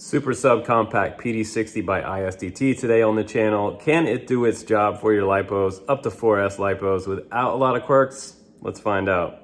Super subcompact PD60 by ISDT today on the channel. Can it do its job for your lipos, up to 4S lipos without a lot of quirks? Let's find out.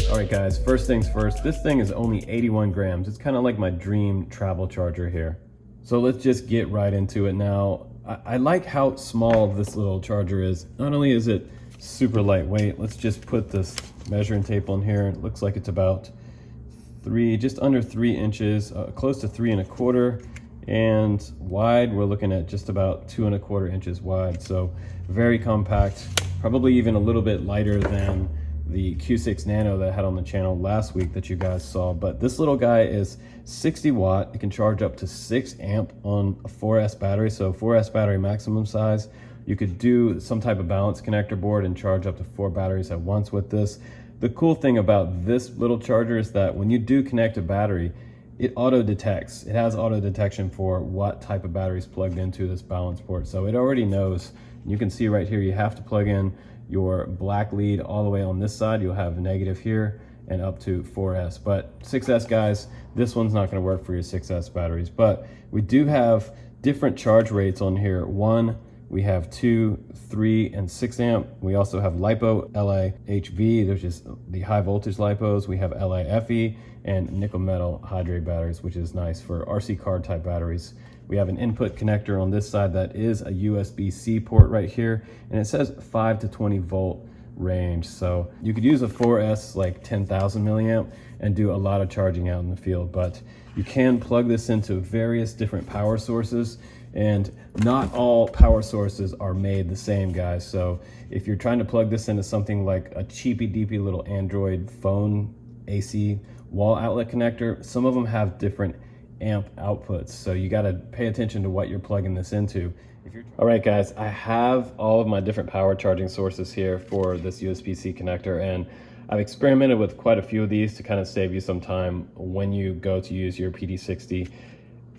Alright guys, first things first, this thing is only 81 grams. It's kind of like my dream travel charger here. So let's just get right into it now. I like how small this little charger is. Not only is it super lightweight, let's just put this measuring tape on here. It looks like it's about just under 3 inches, close to 3 1/4. And wide, we're looking at just about 2 1/4 inches wide. So very compact, probably even a little bit lighter than the Q6 Nano that I had on the channel last week that you guys saw. But this little guy is 60 watt. It can charge up to 6 amp on a 4S battery. So 4S battery maximum size. You could do some type of balance connector board and charge up to 4 batteries at once with this. The cool thing about this little charger is that when you do connect a battery, it auto detects. It has auto detection for what type of battery is plugged into this balance port. So it already knows. You can see right here, you have to plug in your black lead all the way on this side. You'll have negative here and up to 4S. But 6S guys, this one's not going to work for your 6S batteries. But we do have different charge rates on here. We have 2, 3, and 6 amp. We also have Lipo, LiHV, which is the high voltage lipos. We have LiFe and nickel metal hydrate batteries, which is nice for RC card type batteries. We have an input connector on this side that is a USB-C port right here, and it says 5 to 20 volt range. So you could use a 4S like 10,000 milliamp and do a lot of charging out in the field, but you can plug this into various different power sources, and not all power sources are made the same, guys. So if you're trying to plug this into something like a cheapy deepy little Android phone AC wall outlet connector, some of them have different amp outputs, so you got to pay attention to what you're plugging this into. All right guys, I have all of my different power charging sources here for this USB-C connector, and I've experimented with quite a few of these to kind of save you some time when you go to use your PD60.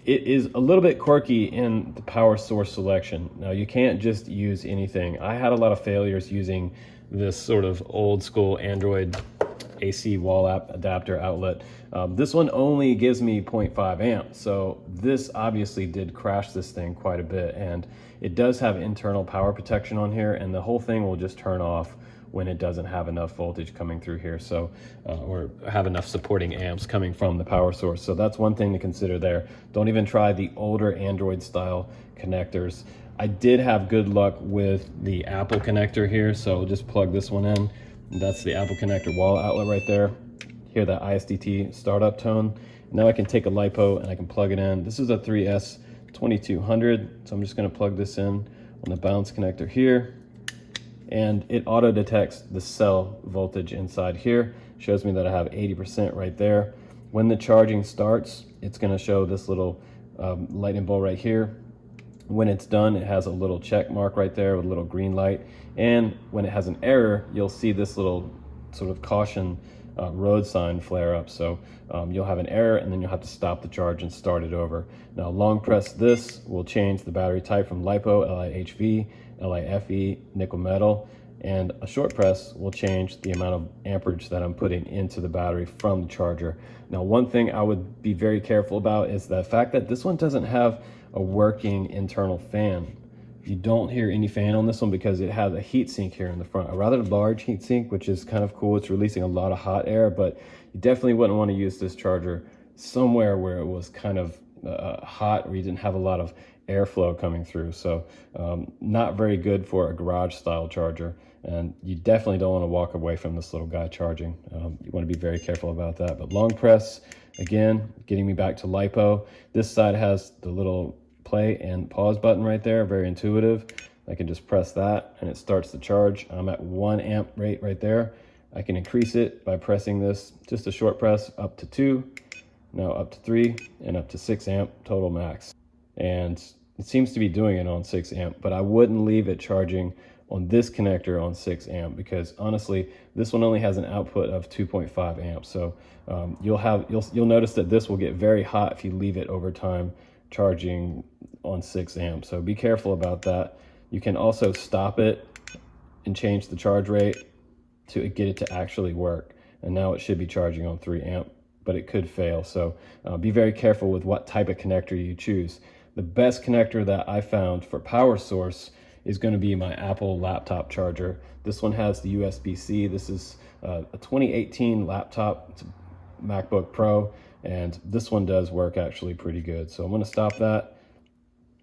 It is a little bit quirky in the power source selection. Now you can't just use anything. I had a lot of failures using this sort of old school Android AC wall adapter outlet. This one only gives me 0.5 amp, so this obviously did crash this thing quite a bit, and it does have internal power protection on here, and the whole thing will just turn off when it doesn't have enough voltage coming through here, so or have enough supporting amps coming from the power source. So that's one thing to consider there. Don't even try the older Android style connectors. I did have good luck with the Apple connector here, so I'll just plug this one in. That's the Apple connector wall outlet right there. Hear that ISDT startup tone. Now I can take a Lipo and I can plug it in. This is a 3S 2200, so I'm just going to plug this in on the balance connector here, and it auto detects the cell voltage inside here. Shows me that I have 80% right there. When the charging starts, it's going to show this little lightning bolt right here. When it's done, it has a little check mark right there with a little green light. And when it has an error, you'll see this little sort of caution road sign flare up. So you'll have an error, and then you'll have to stop the charge and start it over. Now long press this will change the battery type from Lipo, LiHV, LiFe, nickel metal, and a short press will change the amount of amperage that I'm putting into the battery from the charger. Now one thing I would be very careful about is the fact that this one doesn't have a working internal fan. You don't hear any fan on this one because it has a heat sink here in the front, a rather large heat sink, which is kind of cool. It's releasing a lot of hot air, but you definitely wouldn't want to use this charger somewhere where it was kind of hot, or you didn't have a lot of airflow coming through. So not very good for a garage style charger, and you definitely don't want to walk away from this little guy charging. You want to be very careful about that. But long press, again, getting me back to Lipo. This side has the little play and pause button right there, very intuitive. I can just press that and it starts the charge. I'm at 1 amp rate right there. I can increase it by pressing this, just a short press, up to 2, now up to 3, and up to 6 amp total max. and it seems to be doing it on 6 amp, but I wouldn't leave it charging on this connector on 6 amp because honestly, this one only has an output of 2.5 amps. So you'll notice that this will get very hot if you leave it over time charging on 6 amp. So be careful about that. You can also stop it and change the charge rate to get it to actually work. And now it should be charging on 3 amp, but it could fail. So be very careful with what type of connector you choose. The best connector that I found for power source is going to be my Apple laptop charger. This one has the USB-C. This is a 2018 laptop. It's a MacBook Pro, and this one does work actually pretty good. So I'm going to stop that.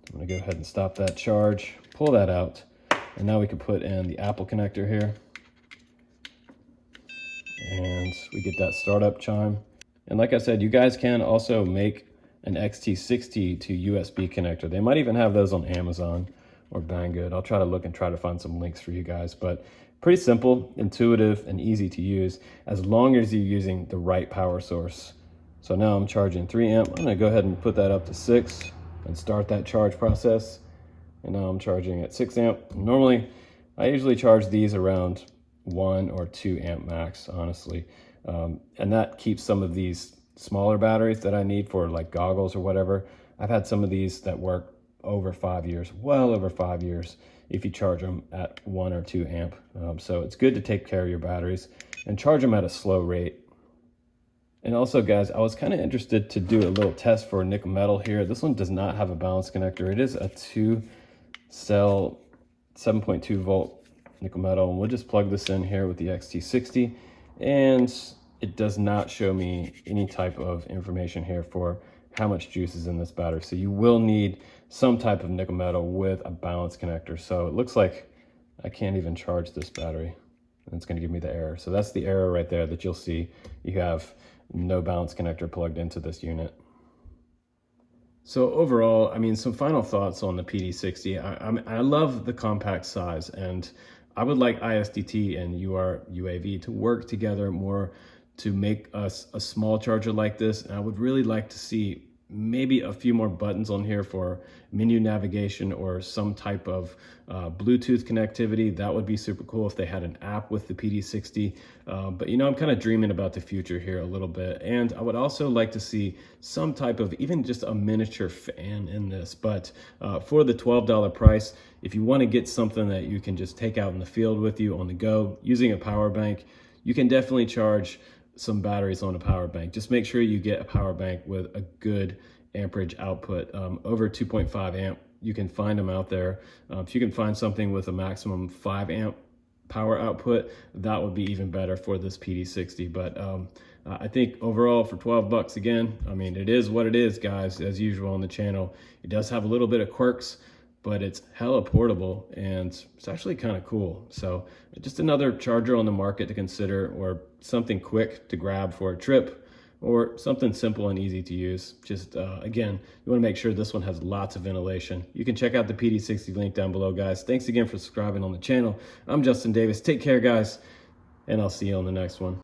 I'm going to go ahead and stop that charge, pull that out, and now we can put in the Apple connector here. And we get that startup chime. And like I said, you guys can also make an XT60 to USB connector. They might even have those on Amazon or Banggood. I'll try to look and try to find some links for you guys, but pretty simple, intuitive, and easy to use as long as you're using the right power source. So now I'm charging 3 amp. I'm gonna go ahead and put that up to 6 and start that charge process. And now I'm charging at 6 amp. Normally, I usually charge these around 1 or 2 amp max, honestly. And that keeps some of these smaller batteries that I need for like goggles or whatever. I've had some of these that work over 5 years, well over 5 years, if you charge them at 1 or 2 amp. So it's good to take care of your batteries and charge them at a slow rate. And also guys, I was kind of interested to do a little test for nickel metal here. This one does not have a balance connector. It is a 2-cell 7.2 volt nickel metal, and we'll just plug this in here with the XT60, and it does not show me any type of information here for how much juice is in this battery. So you will need some type of nickel metal with a balance connector. So it looks like I can't even charge this battery, and it's going to give me the error. So that's the error right there that you'll see. You have no balance connector plugged into this unit. So overall, I mean, some final thoughts on the PD60. I love the compact size, and I would like ISDT and URUAV to work together more to make us a small charger like this. And I would really like to see maybe a few more buttons on here for menu navigation or some type of Bluetooth connectivity. That would be super cool if they had an app with the PD60. But you know, I'm kind of dreaming about the future here a little bit. And I would also like to see some type of even just a miniature fan in this. But for the $12 price, if you want to get something that you can just take out in the field with you on the go using a power bank, you can definitely charge some batteries on a power bank. Just make sure you get a power bank with a good amperage output, over 2.5 amp. You can find them out there. If you can find something with a maximum 5 amp power output, that would be even better for this PD60. But I think overall for 12 bucks, again, I mean, it is what it is, guys, as usual on the channel. It does have a little bit of quirks, but it's hella portable and it's actually kind of cool. So just another charger on the market to consider, or something quick to grab for a trip, or something simple and easy to use. Just again, you want to make sure this one has lots of ventilation. You can check out the PD60 link down below, guys. Thanks again for subscribing on the channel. I'm Justin Davis. Take care, guys, and I'll see you on the next one.